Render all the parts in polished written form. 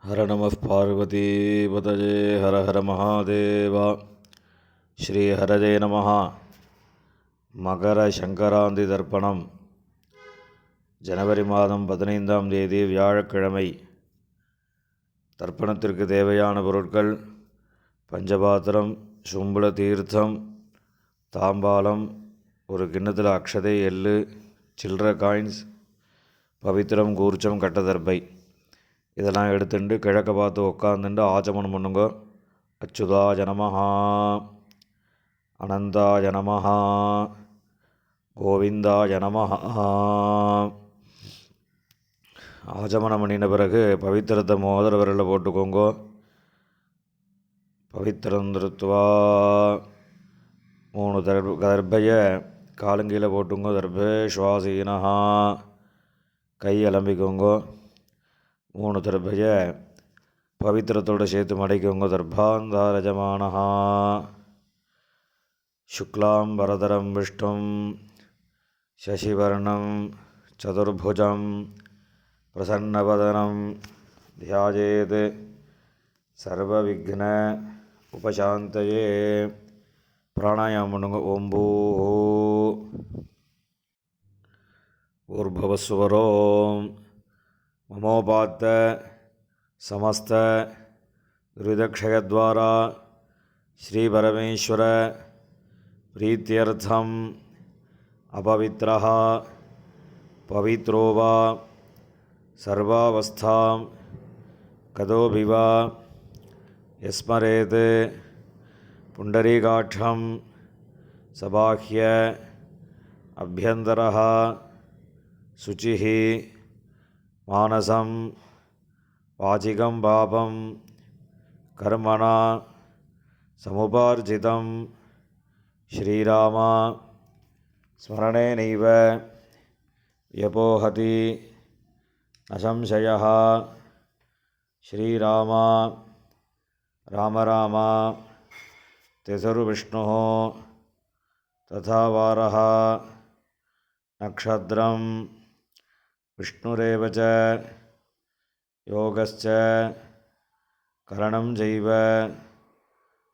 हर नमः पार्वतीपतये हर हर महादेव श्री हरजे नमः மகர சங்கராந்தி தர்ப்பணம் ஜனவரி மாதம் 15ஆம் தேதி வியாழக்கிழமை. தர்ப்பணத்திற்கு தேவையான பொருட்கள்: பஞ்சபாத்திரம், சும்பள தீர்த்தம், தாம்பாலம், ஒரு கிண்ணத்தில் அக்ஷதை, எள்ளு, சில்லற காயின்ஸ், பவித்திரம், கூர்ச்சம், கட்டதர்பை. இதெல்லாம் எடுத்துட்டு கிழக்க பார்த்து உட்காந்துட்டு ஆச்சமனம் பண்ணுங்க. அச்சுதாய நமஹா, அனந்தாய நமஹா, கோவிந்தாய நமஹா. ஆச்சமனம் பண்ணின பிறகு பவித்திரத்தை மோதிர விரலில் போட்டுக்கோங்க. பவித்திரம் திருத்துவா 3 தர்பையை காலங்கியில் போட்டுங்க. தர்பே சுவாசீனஹா, கை அலம்பிக்கோங்க. 3 தர்பையை பவித்திரத்தோடு சேர்த்து மடைக்கோங்க. தர்பாந்தாரஜமானஹா சுக்லாம் வரதரம் விஷ்ணும் சசிவர்ணம் சதுர்புஜம் பிரசன்னவதனம் தியாஜேத் சர்வவிக்ன உபசாந்தயே. பிராணாயாமம் பண்ணுங்க. ஓம் பூ ஊர்பவஸ்வரோம் மமோபாத்த சமஸ்த துரிதக்ஷயத்வாரா ஸ்ரீபரமேஸ்வர பிரீத்தியர்த்தம் அபவித்ரஹ பவித்ரோ வா சர்வாவஸ்தாம் கதோபி வா யஸ்மரேத் புண்டரீகாட்சம் சபாஹ்ய அபியந்தரஹ சுச்சிஹ மானசம் வாசிகம் பாபம் கர்மணா சமுபார்ஜிதம் ஸ்ரீராமா ஸ்மரணேனைவ யபோஹதி நசம்சயः. ஸ்ரீராமா ராம ராமா திசரு விஷ்ணுः ததா வாரः நக்ஷத்ரம் விஷ்ணுரேவ ச யோகஸ்ச கரணம் செய்வ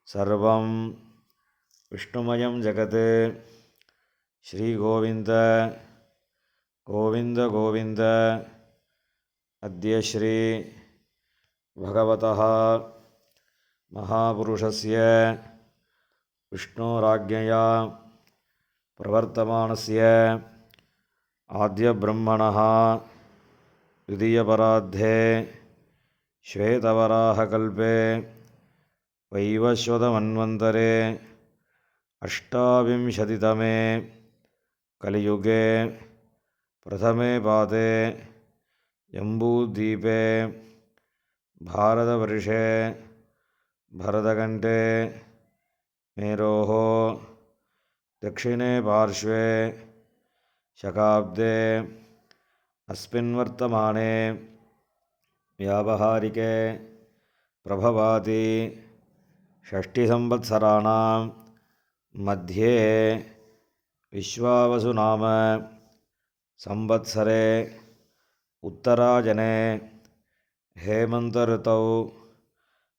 சர்வம் விஷ்ணுமயம் ஜகத். ஸ்ரீ கோவிந்த கோவிந்த கோவிந்த. அத்ய ஸ்ரீ பகவதः மகாபுருஷஸ்ய விஷ்ணோராஜ்ஞயா பிரவர்த்தமானஸ்ய ஆத்யப்ரம்மணः द्वितीयपरार्धे श्वेतवराहकल्पे वैवस्वतमन्वन्तरे अष्टाविंशतितमे कलियुगे प्रथमे पादे जम्बूद्वीपे भारतवर्षे भरतखण्डे मेरोः दक्षिणे पार्श्वे शकाब्दे अस्मिन् वर्तमाने व्यावहारिके प्रभवाति षष्टिसंवत्सराणां मध्ये विश्वावसुनाम संवत्सरे उत्तरायणे हेमन्तऋतौ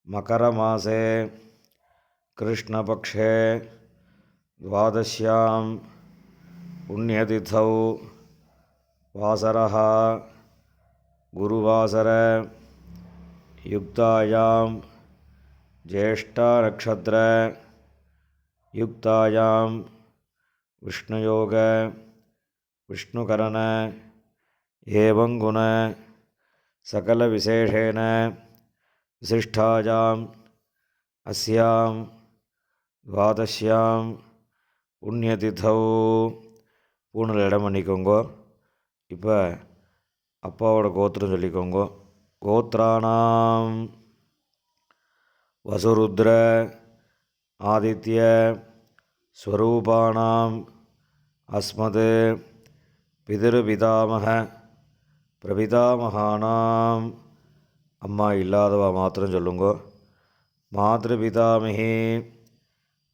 मकरमासे कृष्णपक्षे द्वादश्यां पुण्यतिथौ वासरः गुरुवासर युक्तायां ज्येष्ठानक्षत्र युक्तायां विष्णुयोग विष्णुकरण एवं गुण सकलविशेषेण विशिष्टायां अस्यां द्वादश्यां पुण्यतिथौ பூணில் இடம் பண்ணிக்கோங்க. இப்போ அப்பாவோட கோத்திரம் சொல்லிக்கோங்க. கோத்ராணாம் வசுருத்ர ஆதித்ய ஸ்வரூபாணாம் அஸ்மத் பிதிருபிதாமக பிரபிதாமகானாம். அம்மா இல்லாதவா மாத்திரம் சொல்லுங்க. மாத்ருபிதாமகி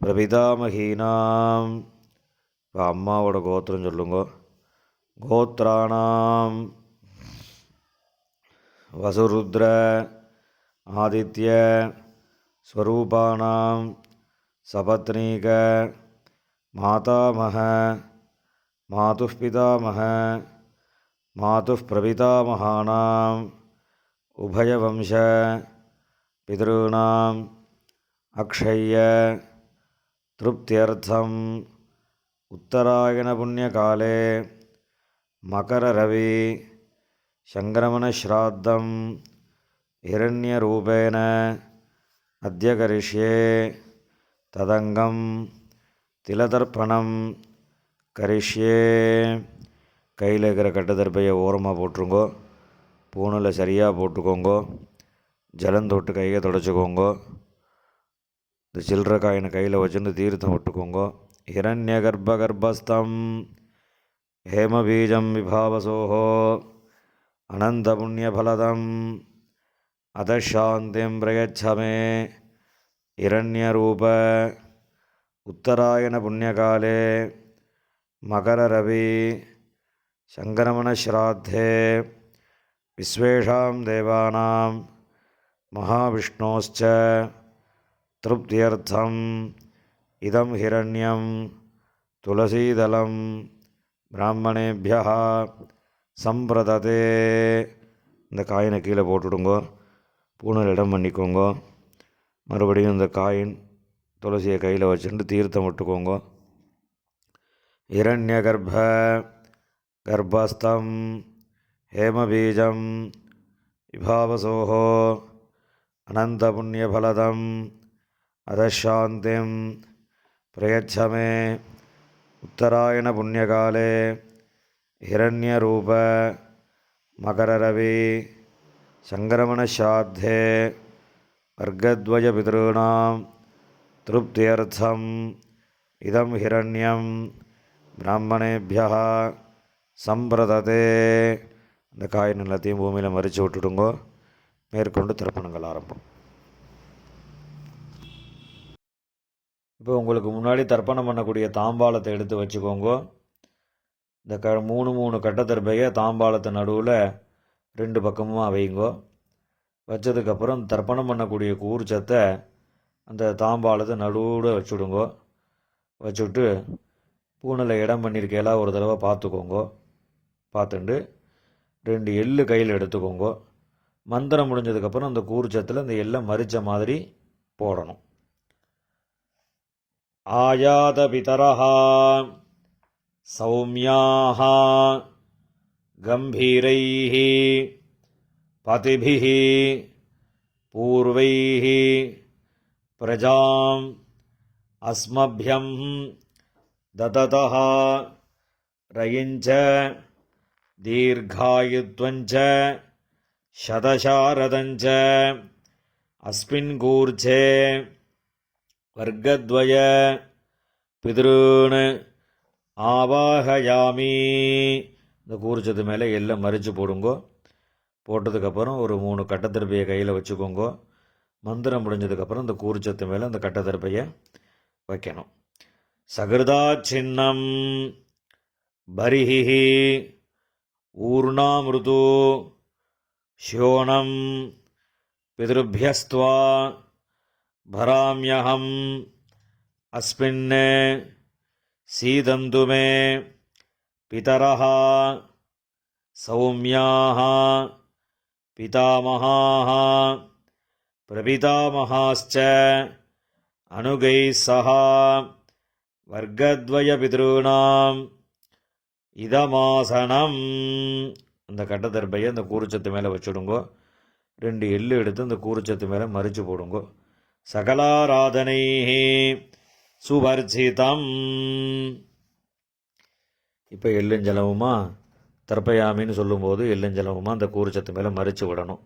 பிரபிதாமகீனாம். இப்போ அம்மாவோட கோத்திரம் சொல்லுங்க. கோத்ராணாம் வசுருத்ர ஆதித்ய ஸ்வரூபானாம் சபத்னீக மாதாமக மாதுः பிதாமக மாதுः பிரபிதாமகானாம் உபயவம்ச பிதॄணாம் அக்ஷய்ய திருப்தியர்த்தம் உத்தராயண புண்ணியகாலே மகரரவி சங்கிரமணஸ்ராத்தம் ஹிரண்யரூபேண அத்ய கரிஷ்யே ததங்கம் திலதர்ப்பணம் கரிஷ்யே. கையில் இருக்கிற கட்டுத்தர்ப்பையை ஓரமாக போட்டுருங்கோ. பூணில் சரியாக போட்டுக்கோங்கோ. ஜலம் தொட்டு கையை தொடச்சிக்கோங்கோ. இந்த சில்லற காயினை கையில் வச்சுருந்து தீர்த்தம் விட்டுக்கோங்கோ. ஹிரண்ய கர்ப்பஸ்தம் ஹேமபீஜம் விபாவசோஹோ அனந்த புண்ணியபலதம் அதசாந்திம் பிரயச்சமே இரண்யரூப உத்தராயண புண்ணியகாலே மகரரவி சங்கரமணஸ்ராத்தே விஸ்வேஷாம் தேவானாம் மகாவிஷ்ணோஸ்ச திருப்தியர்த்தம் இதம் ஹிரண்யம் துளசீதலம் பிராமணேபியः சம்பிரததே. இந்த காயினை கீழே போட்டுவிடுங்கோ. பூணல் இடம் பண்ணிக்கோங்கோ. மறுபடியும் இந்த காயின் துளசியை கையில் வச்சுட்டு தீர்த்தம் விட்டுக்கோங்கோ. இரண்ய கர்ப்பஸ்தம் ஹேமபீஜம் விபாவசோஹோ அனந்த புண்ணியபலதம் அதசாந்திம் பிரயச்சமே உத்தராயண புண்ணியகாலே ஹிரண்யரூப மகரரவி சங்கிரமணஸ்ராத்தே வர்க்கத்வய பிதॄணாம் திருப்தியர்த்தம் இதம் ஹிரண்யம் பிராமணேபியः சம்பிரததே. இந்த காயின் எல்லாத்தையும் பூமியில் மறித்து விட்டுடுங்கோ. மேற்கொண்டு தர்ப்பணங்கள் ஆரம்பம். இப்போ உங்களுக்கு முன்னாடி தர்ப்பணம் பண்ணக்கூடிய தாம்பாளத்தை எடுத்து வச்சுக்கோங்க. இந்த மூணு கட்டத்தர்ப்பையை தாம்பாளத்தை நடுவில் 2 பக்கமும் வைங்கோ. வச்சதுக்கப்புறம் தர்ப்பணம் பண்ணக்கூடிய கூர்ச்சத்தை அந்த தாம்பாளத்தை நடுவில் வச்சுடுங்கோ. வச்சுட்டு பூனில் இடம் பண்ணியிருக்கையெல்லாம் ஒரு தடவை பார்த்துக்கோங்க. பார்த்துட்டு 2 எள்ளு கையில் எடுத்துக்கோங்க. மந்திரம் முடிஞ்சதுக்கப்புறம் அந்த கூர்ச்சத்தில் அந்த எல்லை மறித்த மாதிரி போடணும். ஆயாத பிதரஹ சௌமியாஹ கம்பீரைஹ பதிபிஹ பூர்வைஹ பிரஜாம் அஸ்மப்யம் தததஹ ரயிஞ்ச தீர்காயுத்வஞ்ச சதசாரதஞ்ச அஸ்மின் கூர்ச்சே வர்க்கத்வய பிதॄன் ஆவாஹயாமி. இந்த கூர்ச்சத்து மேலே எல்லாம் மறித்து போடுங்கோ. போட்டதுக்கப்புறம் ஒரு 3 கட்டத்திருப்பையை கையில் வச்சுக்கோங்கோ. மந்திரம் முடிஞ்சதுக்கப்புறம் இந்த கூர்ச்சத்து மேலே அந்த கட்டத்திருப்பையை வைக்கணும். சகிருதா சின்னம் பரிஹி ஊர்ணாமிருது ஷோணம் பிதృभ्यस्त्वा भराम्यहम् अस्मिन् सीदन्तु मे पितरः सौम्याः पितामहाः प्रपितामहाश्च अनुगैः सह वर्गद्वयपितॄणाम् இதமாசனம். அந்த கட்டத்தர்ப்பையை அந்த கூர்ச்சத்து மேலே வச்சுடுங்கோ. 2 எள்ளு எடுத்து அந்த கூர்ச்சத்து மேலே மறித்து போடுங்கோ. சகலாராதனை சுவர்ஜிதம். இப்போ எள்ளுஞ்சலவுமா தர்ப்பயாமின்னு சொல்லும்போது எள்ளுஞ்சலவுமா அந்த கூர்ச்சத்து மேலே மறித்து விடணும்.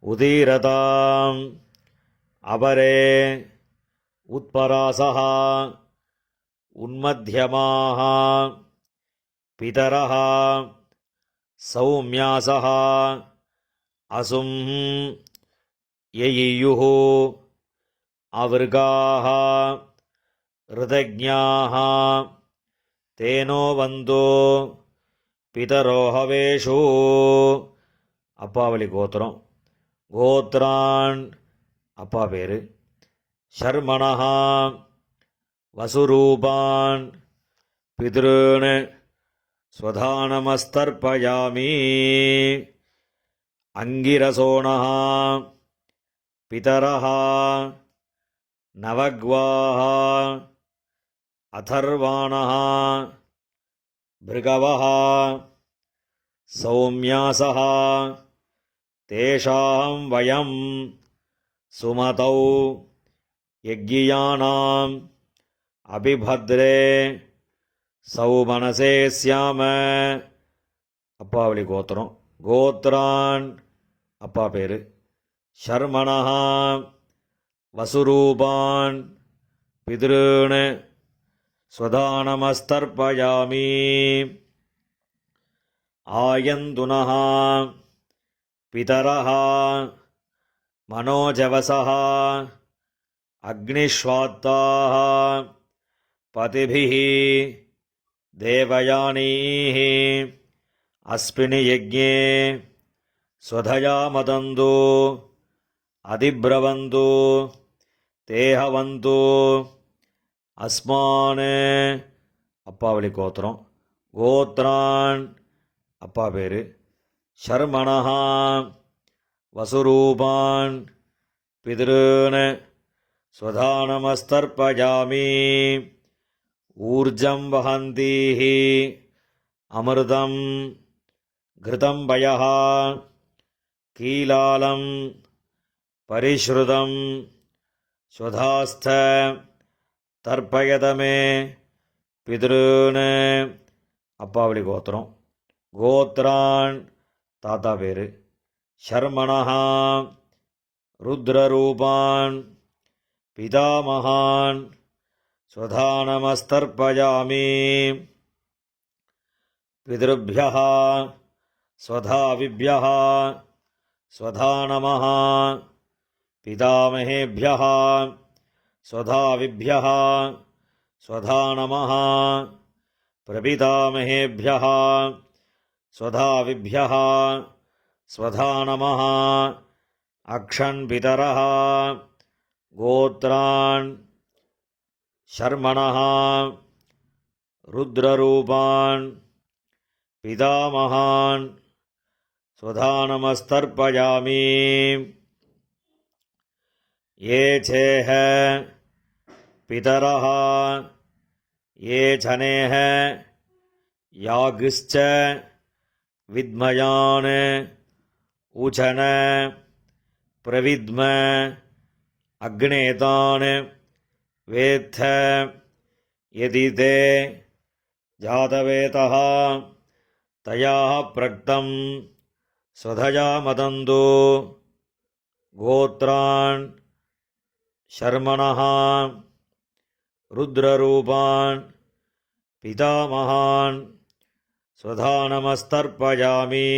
உதீரதாம் அபரே உத்பராசஹ உன்மத்யமாக பிதரஹ சௌமியாசஹ அசும் யயியுः அவர்காः ருதஜ்ஞாः தேனோ வந்தோ பிதரோஹவேஷு. அப்பாவளி கோத்திரம் கோத்ரான் அப்பா பேர். ஷர்மணஹா வசுரூபான் பித்ருன் ஸ்வதானமஸ்தர்ப்பயாமி. அங்கிரசோணஹ பிதரஹ நவக்வாஹ அதர்வாணஹ பிருகவஹ சௌம்யாசஹ தேஷாம் வயம் சுமதௌ யக்ஞியானாம் அபிபத்ரே சௌமனசே ஸ்யாம. அப்பாவளி கோத்திரம். கோத்ரான் அப்பா பேர். ஷர்மணஹா வசுரூபான் பித்ருன் ஸ்வதானமஸ்தர்ப்பயாமி. ஆயந்துனஹ பிதரஹ மனோஜவசஹ அக்னிஷ்வாத்தாஹ பதிபிஹ தேவயானீஹ அஸ்மின் யஜ்ஞே ஸ்வதயா மதந்து அதிப்ரவந்து தேஹவந்து அஸ்மான். அப்பாவளி கோத்திரம். கோத்ரான் அப்பா பேர். ஷர்மணஹா வசுரூபான் பித்ருன் ஸ்வதானமஸ்தர்ப்பயாமி. ஊர்ஜம் வஹந்தீஹ அமிர்தம் கிருதம் பயஹ கீலாலம் பரிஷ்ருதம் ஸ்வதாஸ்த தர்ப்பயதமே பித்ருன். அப்பாவளி கோத்திரம். கோத்ரான் தாத்தா பேர். ஷர்மணஹா ருத்ரரூபான் பிதாமகான் ஸ்வதானமஸ்தர்ப்பயாமி. பித்ருப்யஹ ஸ்வதாவிப்யஹ ஸ்வதானமஹ பிதாமகேப்யஹ ஸ்வதாவிப்யஹ ஸ்வதானமஹ பிரபிதாமகேப்யஹ ஸ்வதாவிப்யஹ ஸ்வதானமஹ அக்ஷன் பிதரஹ. கோத்ரான் ஷர்மணஹா ருத்ரரூபான் பிதாமகான் ஸ்வதானமஸ்தர்ப்பயாமி. ये चेह पितरः ये छनेः यागश्च विद्मयान् उचन प्रविद्म अग्नेतान् वेत्थ यदि ते जातवेतः तयाः प्रक्तं स्वधया मदन्तु. गोत्रान् ஷர்மணஹா ருத்ரரூபான் பிதாமகான் ஸ்வதானமஸ்தர்ப்பயாமி.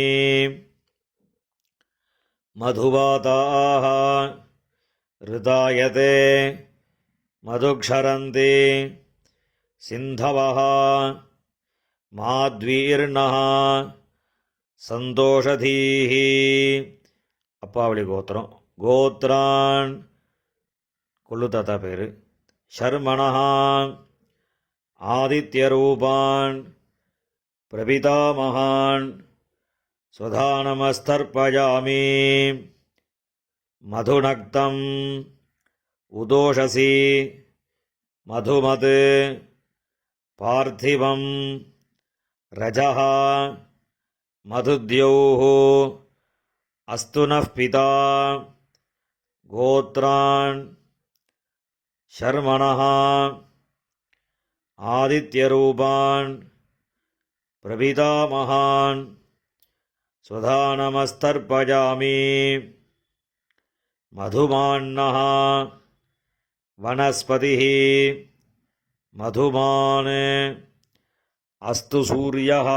மதுவாதாஹ ரிதாயதே மதுக்ஷரந்தி சிந்தவஹ மாத்வீர்ணஹ சந்தோஷதீஹி. அப்பாவளி கோத்திரம். கோத்ரான் கொள்ளு தாத்தா பேர். ஷர்மணஹா ஆதித்யரூபான் பிரபிதாமகான் ஸ்வதானமஸ்தர்ப்பயாமி. மதுநக்தம் உதோஷசி மதுமத் பார்த்திவம் ரஜஹ மதுத்யௌः அஸ்து நः பிதா. கோத்ரான் ஷர்மணஹா ஆதித்யரூபான் பிரபிதாமகான் ஸ்வதானமஸ்தர்ப்பயாமி. மதுமான்னஹ வனஸ்பதிः மதுமான் அஸ்து சூரியः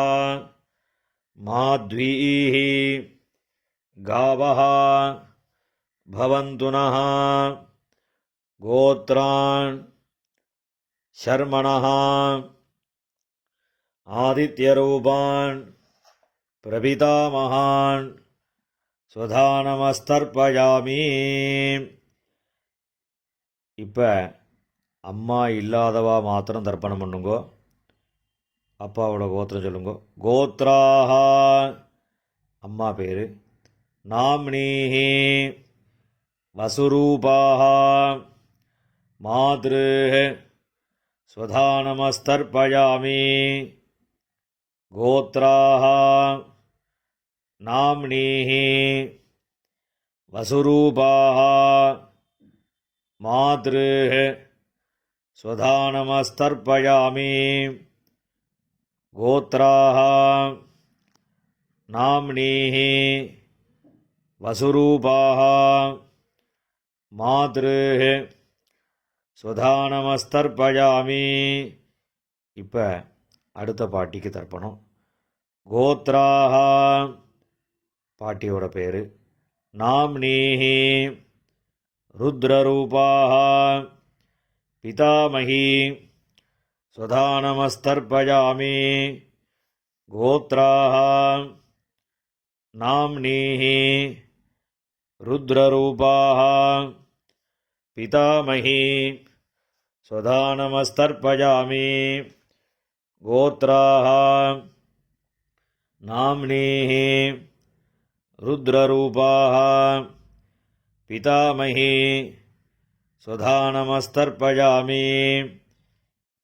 மாத்வீः காவः பவந்து நः. கோத்ரான் ஷர்மணஹா ஆதித்யரூபான் பிரபிதாமகான் ஸ்வதானமஸ்தர்ப்பயாமி. இப்போ அம்மா இல்லாதவா மாத்திரம் தர்ப்பணம் பண்ணுங்கோ. அப்பாவோட கோத்திரம் சொல்லுங்க. கோத்ராஹ அம்மா பேர். நாம்னீஹி வசுரூபாஹ மாத்ருஹ ஸ்வதானமஸ்தர்ப்பயாமி. கோத்ராஹ நாம்னீஹி வசுரூபாஹ மாத்ருஹ ஸ்வதானமஸ்தர்ப்பயாமி. கோத்ராஹ நாம்னீஹி வசுரூபாஹ மாத்ருஹ ஸ்வதானமஸ்தர்ப்பயாமி. இப்போ அடுத்த பாட்டிக்கு தர்ப்பணம். கோத்ராஹ பாட்டியோட பேர். நாம்னீஹி ருத்ரரூபாஹ பிதாமகி ஸ்வதானமஸ்தர்ப்பயாமி. கோத்ராஹ நாம்னீஹி ருத்ரரூபாஹ பிதாமகி ஸ்வதானமஸ்தர்ப்பயாமி. கோத்ராஹ நாம்னீஹி ருத்ரரூபாஹ பிதாமகி ஸ்வதானமஸ்தர்ப்பயாமி.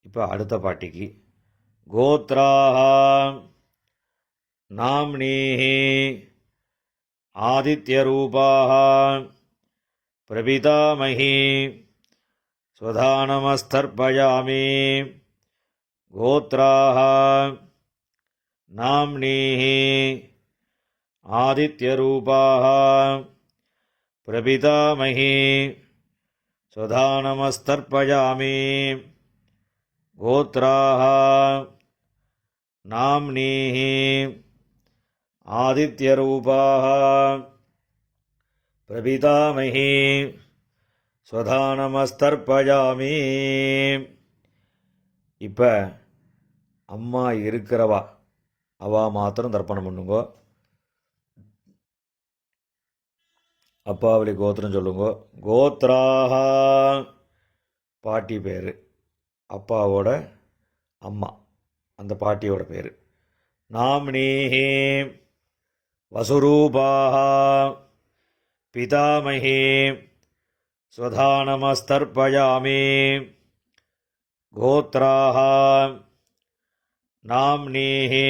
இப்போ அடுத்த பாட்டிக்கு. கோத்ராஹ நாம்னீஹி ஆதித்யரூபாஹ பிரபிதாமகி ஸ்வதானமஸ்தர்ப்பயாமி. கோத்ராஹ நாம்னீஹி ஆதித்யரூபாஹ பிரபிதாமகி ஸ்வதானமஸ்தர்ப்பயாமி. கோத்ராஹ நாம்னீஹி ஆதித்யரூபாஹ பிரபிதாமகி ஸ்வதானமஸ்தர்ப்பயாமி. இப்போ அம்மா இருக்கிறவா அவா மாத்திரம் தர்ப்பணம் பண்ணுங்கோ. அப்பாவளி கோத்திரம் சொல்லுங்க. கோத்ராஹ பாட்டி பேர். அப்பாவோட அம்மா அந்த பாட்டியோட பேர். நாம்னீஹி வசுரூபாஹ பிதாமகி ஸ்வதானமஸ்தர்ப்பயாமி. கோத்ராஹ நாம்னீஹி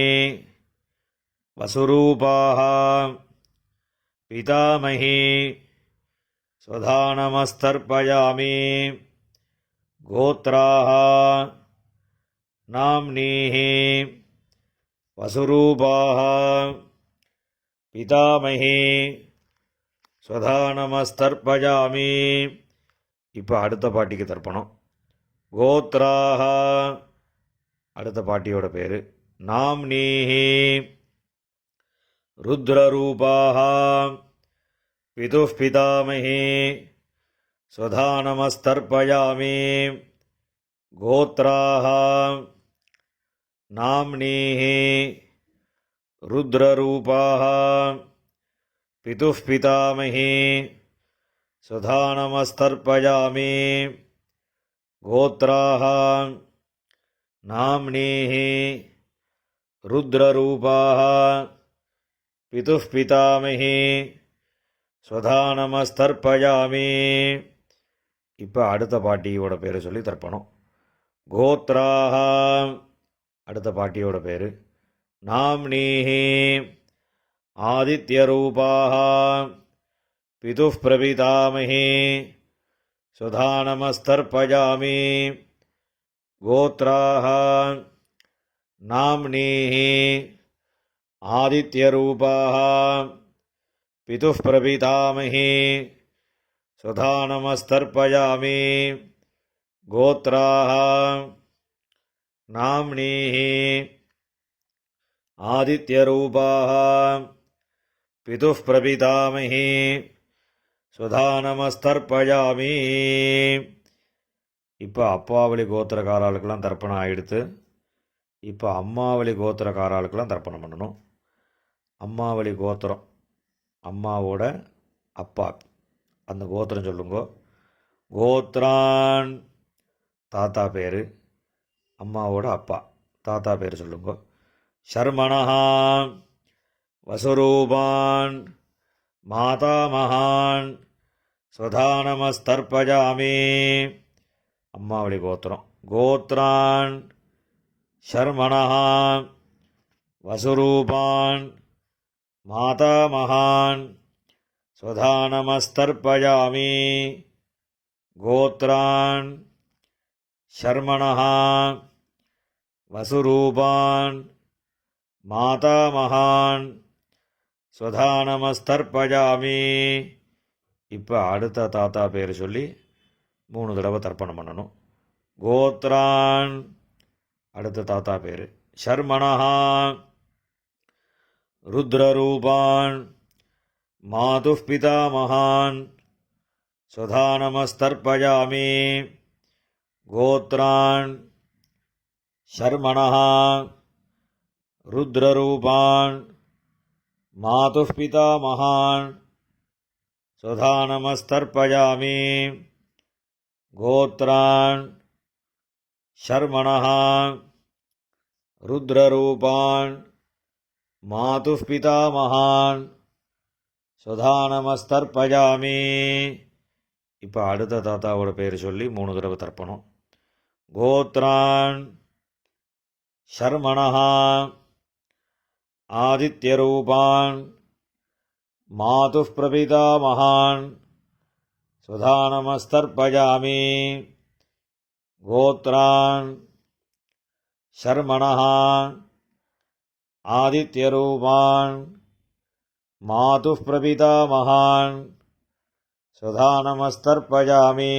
வசுரூபாஹ பிதாமகி ஸ்வதானமஸ்தர்ப்பயாமி. கோத்ராஹ நாம்னீஹி வசுரூபாஹ பிதாமகி ஸ்வதானமஸ்தர்ப்பயாமி. இப்போ அடுத்த பாட்டிக்கு தர்ப்பணம். கோத்ராஹ அடுத்த பாட்டியோட பேர். நாம்னீஹி ருத்ரரூபாஹ பிதுः பிதாமகி ஸ்வதானமஸ்தர்ப்பயாமி. கோத்ராஹ நாம்னீஹி ருத்ரரூபாஹ பிதுः பிதாமகி ஸ்வதானமஸ்தர்ப்பயாமி. கோத்ராஹ நாம்னீஹி ருத்ரரூபாஹ பிதுः பிதாமகி ஸ்வதானமஸ்தர்ப்பயாமி. இப்போ அடுத்த பாட்டியோட பேரை சொல்லி தர்ப்பணம். கோத்ராஹ அடுத்த பாட்டியோட பேர். நாம்னீஹி ஆதித்யரூபாஹ பிதுः பிரபிதாமகி ஸ்வதானமஸ்தர்ப்பயாமி. கோத்ராஹ நாம்னீஹி ஆதித்யரூபாஹ பிதுः பிரபிதாமகி ஸ்வதானமஸ்தர்ப்பயாமி. கோத்ராஹ நாம்னீஹி ஆதித்யரூபாஹ பிதுः பிரபிதாமகி ஸ்வதானமஸ்தர்ப்பயாமி. இப்போ அப்பாவளி கோத்திரக்காராளுக்கெல்லாம் தர்ப்பணம் ஆகிடுத்து. இப்போ அம்மாவளி கோத்திரக்காராளுக்கெல்லாம் தர்ப்பணம் பண்ணணும். அம்மாவளி கோத்திரம் அம்மாவோட அப்பா, அந்த கோத்திரம் சொல்லுங்க. கோத்ரான் தாத்தா பேர், அம்மாவோட அப்பா தாத்தா பேர் சொல்லுங்க. ஷர்மணஹா வசுரூபான் மாதாமகான் ஸ்வதானமஸ்தர்பஜாமி. அம்மாவளி கோத்திரம். கோத்ரான் ஷர்மணஹா வசுரூபான் மாதாமகான் ஸ்வதானமஸ்தர்பஜாமி. கோத்ரான் ஷர்மணஹா வசுரூபான் மாதாமகான் ஸ்வதானமஸ்தர்பஜாமி. இப்போ அடுத்த தாத்தா பேர் சொல்லி 3 தடவை தர்ப்பணம் பண்ணணும். கோத்ரான் அடுத்த தாத்தா பேர். ஷர்மணஹா ருத்ரரூபான் மாதுப் பிதாமகான் ஸ்வதானமஸ்தர்பஜாமி. கோத்ரான் ஷர்மணஹா ருத்ரரூபான் மாதுப் பிதாமகான் ஸ்வதானமஸ்தர்பஜாமி. கோத்ரான் ஷர்மணஹா ருத்ரரூபான் மாதுப் பிதாமகான் ஸ்வதானமஸ்தர்பஜாமி. இப்போ அடுத்த தாத்தாவோட பேர் சொல்லி 3 தடவை தர்ப்பணம். கோத்ரான் ஷர்மணஹா ஆதித்யரூபான் மாதுப் பிரபிதாமகான் ஸ்வதானமஸ்தர்பஜாமி. கோத்ரான் ஷர்மணஹா ஆதித்யரூபான் மாதுப் பிரபிதாமகான் ஸ்வதானமஸ்தர்பஜாமி.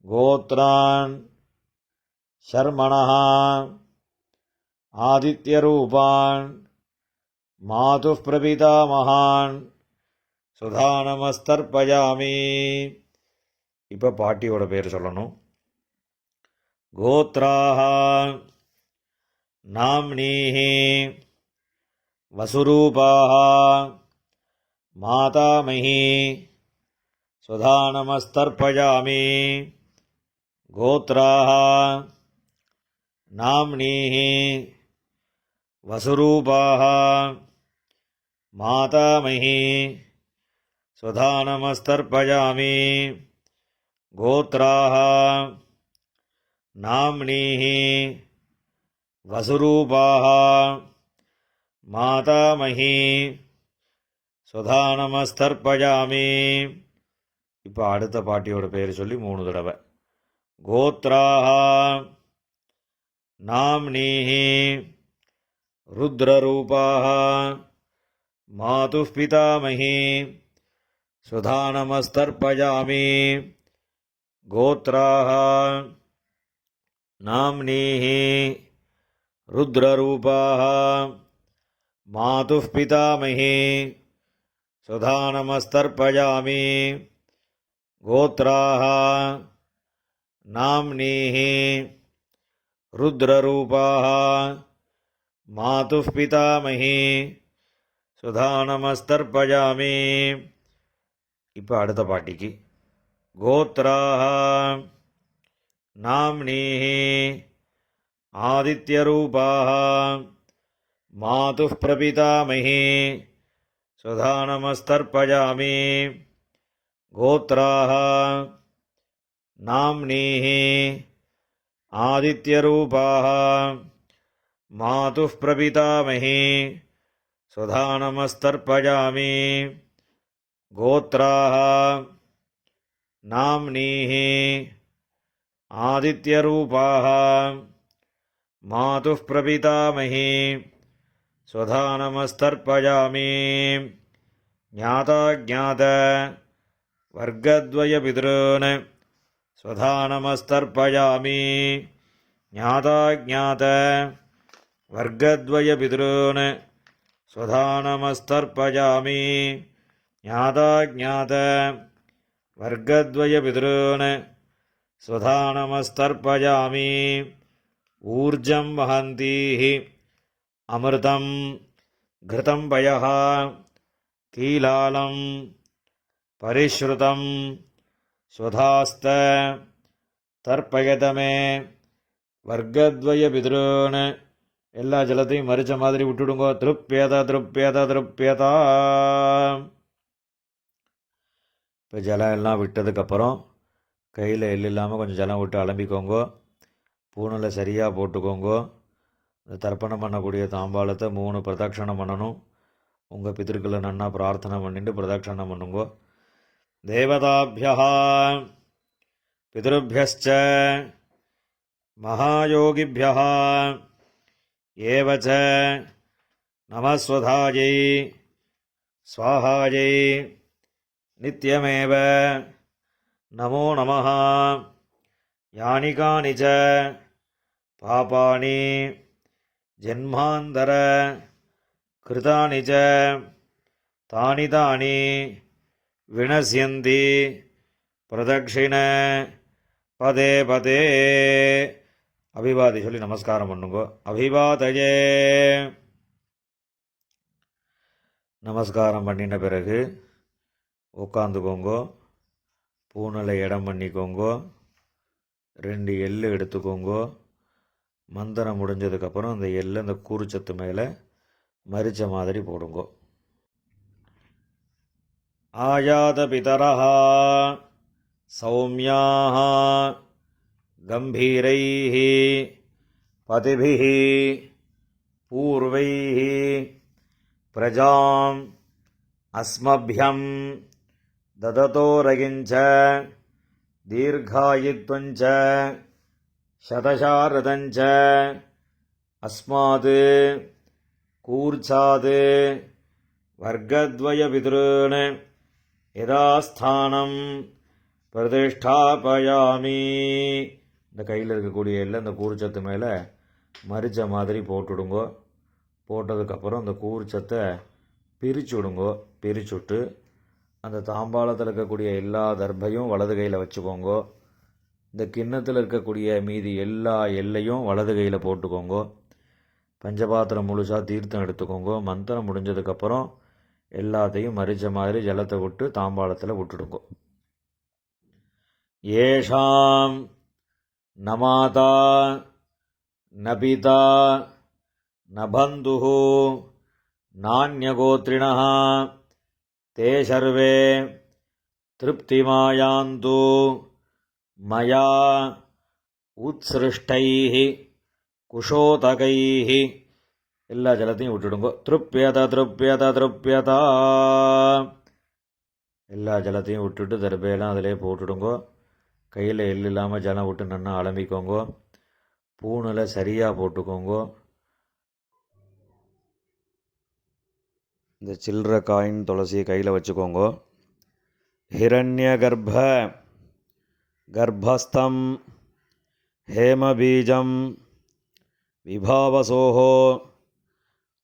கோத்ரான் ஷர்மணஹா ஆதித்யரூபான் மாதுப் பிரபிதாமகான் ஸ்வதானமஸ்தர்பஜாமி. இப்போ பாட்டியோட பேர் சொல்லணும். கோத்ராஹ நாம்னீஹி வசுரூபாஹ மாதாமஹி ஸ்வதானமஸ்தர்பஜாமி. கோத்ராஹ நாம்னீஹி வசுரூபாஹ மாதாமஹி ஸ்வதானமஸ்தர்பஜாமி. கோத்ராஹ நாம்னீஹி வசுரூபாஹ மாதாமஹி ஸ்வதானமஸ்தர்பஜாமி. இப்போ அடுத்த பாட்டியோட பேர் சொல்லி 3 தடவை. கோத்ராஹ நாம்னீஹி ருத்ரரூபாஹ மாதுப் பிதாமஹி ஸ்வதானமஸ்தர்பஜாமி. கோத்ராஹ நாம்னீஹி ருத்ரரூபாஹ மாதுப் பிதாமஹி ஸ்வதானமஸ்தர்பஜாமி. கோத்ராஹ நாம்னீஹி ருத்ரரூபாஹ மாதுப் பிதாமஹி ஸ்வதானமஸ்தர்பஜாமி. இப்போ அடுத்த பாட்டிக்கு. கோத்ராஹ நாம்னீஹி ஆதித்யரூபாஹ மாதுப் பிரபிதாமஹி ஸ்வதானமஸ்தர்பஜாமி. கோத்ராஹ நாம்னீஹி ஆதித்யரூபாஹ மாதுப் பிரபிதாமஹி ஸ்வதானமஸ்தர்பஜாமி. கோத்ராஹ நாம்னீஹி ஆதித்யரூபாஹ மாதுப் பிரபிதாமஹி ஸ்வதானமஸ்தர்பஜாமி. ஞாதா ஞாத வர்க்கத்வய பித்ருன் ஸ்வதானமஸ்தர்பஜாமி. ஞாதா ஞாத வர்க்கத்வய பித்ருன் ஸ்வதானமஸ்தர்பஜாமி. ஞாதா ஞாத வர்க்கத்வய பித்ருன் ஸ்வதானமஸ்தர்பஜாமி. ஊர்ஜம் வஹந்தீஹி அமிர்தம் கிருதம் பயஹ கீலாலம் பரிஸ்ருதம் ஸ்வதாஸ்த தர்ப்பயதமே வர்க்கத்வய பிதுரோன்னு எல்லா ஜலத்தையும் மறிச்ச மாதிரி விட்டுடுங்கோ. திருப்பியதா திருப்பியதா திருப்பியதா. இப்போ ஜலம் எல்லாம் விட்டதுக்கப்புறம் கையில் எள்ளு இல்லாமல் கொஞ்சம் ஜலம் விட்டு அலம்பிக்கோங்கோ. பூனில் சரியாக போட்டுக்கோங்கோ. இந்த தர்ப்பணம் பண்ணக்கூடிய தாம்பாளத்தை 3 பிரதட்சணம் பண்ணணும். உங்கள் பிதர்களை நன்னா பிரார்த்தனை பண்ணிட்டு பிரதட்சணம் பண்ணுங்கோ. தேவதாபியா பிதృभ्यश्च மகாயோகிभ्यः ஏவச்ச நமஸ்வதாயை ஸ்வாஹாயை நித்யமேவ நமோ நமः. யானி கானி ச பாபானி ஜன்மாந்தர கிருதானி ச தானி தானி வினஸ்யந்தி பிரதக்ஷிண பதே பதே. அபிவாதி சொல்லி நமஸ்காரம் பண்ணுங்கோ. அபிவாதயே. நமஸ்காரம் பண்ணின பிறகு உட்காந்துக்கோங்கோ. பூனலை இடம் பண்ணிக்கோங்கோ. 2 எள்ளு எடுத்துக்கோங்கோ. மந்திரம் முடிஞ்சதுக்கப்புறம் அந்த எள்ளு அந்த கூறுச்சத்து மேலே மரிச்ச மாதிரி போடுங்கோ. ஆயாத பிதரஹ சௌமியாஹ கம்பீரைஹ பதிபிஹ பூர்வைஹ பிரஜாம் அஸ்மப்யம் தததோரகிஞ்ச தீர்காயுத்வஞ்ச சதசாரதஞ்ச அஸ்மாத் கூர்ச்சாத் வர்க்கத்வய பிதுருன் யதாஸ்தானம் பிரதிஷ்டாபயாமி. இந்த கையில் இருக்கக்கூடிய எல்லாம் இந்த கூர்ச்சத்து மேலே மரிச்ச மாதிரி போட்டுடுங்கோ. போட்டதுக்கப்புறம் அந்த கூர்ச்சத்தை பிரிச்சுடுங்கோ. பிரிச்சுட்டு அந்த தாம்பாளத்தில் இருக்கக்கூடிய எல்லா தர்பையும் வலது கையில் வச்சுக்கோங்கோ. இந்த கிண்ணத்தில் இருக்கக்கூடிய மீதி எல்லா எல்லையும் வலது கையில் போட்டுக்கோங்கோ. பஞ்சபாத்திரம் முழுசாக தீர்த்தம் எடுத்துக்கோங்கோ. மந்திரம் முடிஞ்சதுக்கப்புறம் எல்லாத்தையும் மரிச்ச மாதிரி ஜலத்தை விட்டு தாம்பாளத்தில் விட்டுடுங்கோ. ஏஷாம் நமாதா நபிதா நபந்துஹு நான்யகோத்ரிணः தே சர்வே திருப்திமாயாந்து மயா உத்ஸ்ருஷ்டைः குஷோதகைः. எல்லா ஜலத்தையும் விட்டுடுங்கோ. திருப்பியதா திருப்பியதா திருப்பியதா. எல்லா ஜலத்தையும் விட்டுட்டு தர்பையெல்லாம் அதிலே போட்டுடுங்கோ. கையில் எள்ளு இல்லாமல் ஜலம் விட்டு நன்னா அலம்பிக்கோங்கோ. பூனில் சரியாக போட்டுக்கோங்கோ. இந்த சில்லற காயின் துளசியை கையில் வச்சுக்கோங்கோ. ஹிரண்ய கர்ப்பஸ்தம் ஹேமபீஜம் விபாவசோஹோ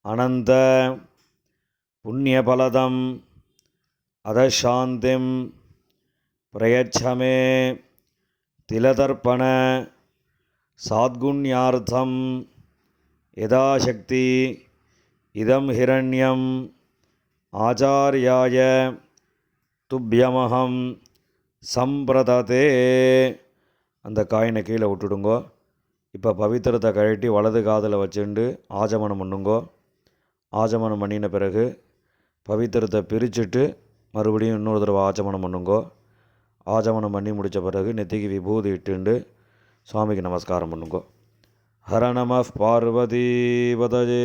அனந்த புண்ணியபலதம் அதசாந்திம் பிரயச்சமே திலதர்ப்பண சாத்குண்யார்த்தம் யதாசக்தி இதம் ஹிரண்யம் ஆச்சார்யாய துப்யமஹம் சம்பிரததே. அந்த காயினை கீழே விட்டுடுங்கோ. இப்போ பவித்திரத்தை கழட்டி வலது காதில் வச்சுண்டு ஆஜமனம் பண்ணுங்கோ. ஆஜமனம் பண்ணின பிறகு பவித்திரத்தை பிரிச்சுட்டு மறுபடியும் இன்னொரு தடவை ஆஜமனம் பண்ணுங்கோ. ஆஜமனம் பண்ணி முடித்த பிறகு நெத்திக்கு விபூதி இட்டுண்டு சுவாமிக்கு நமஸ்காரம் பண்ணுங்கோ. ஹர நம பார்வதி பதஜே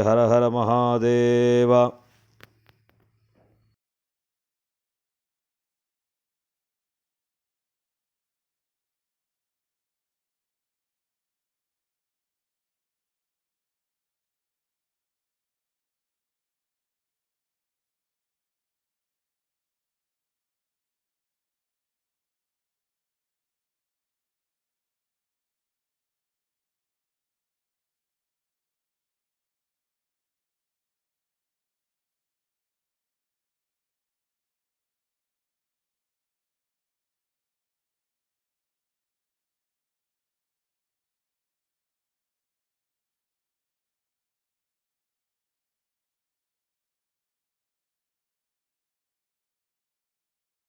ஹர ஹர மகாதேவா.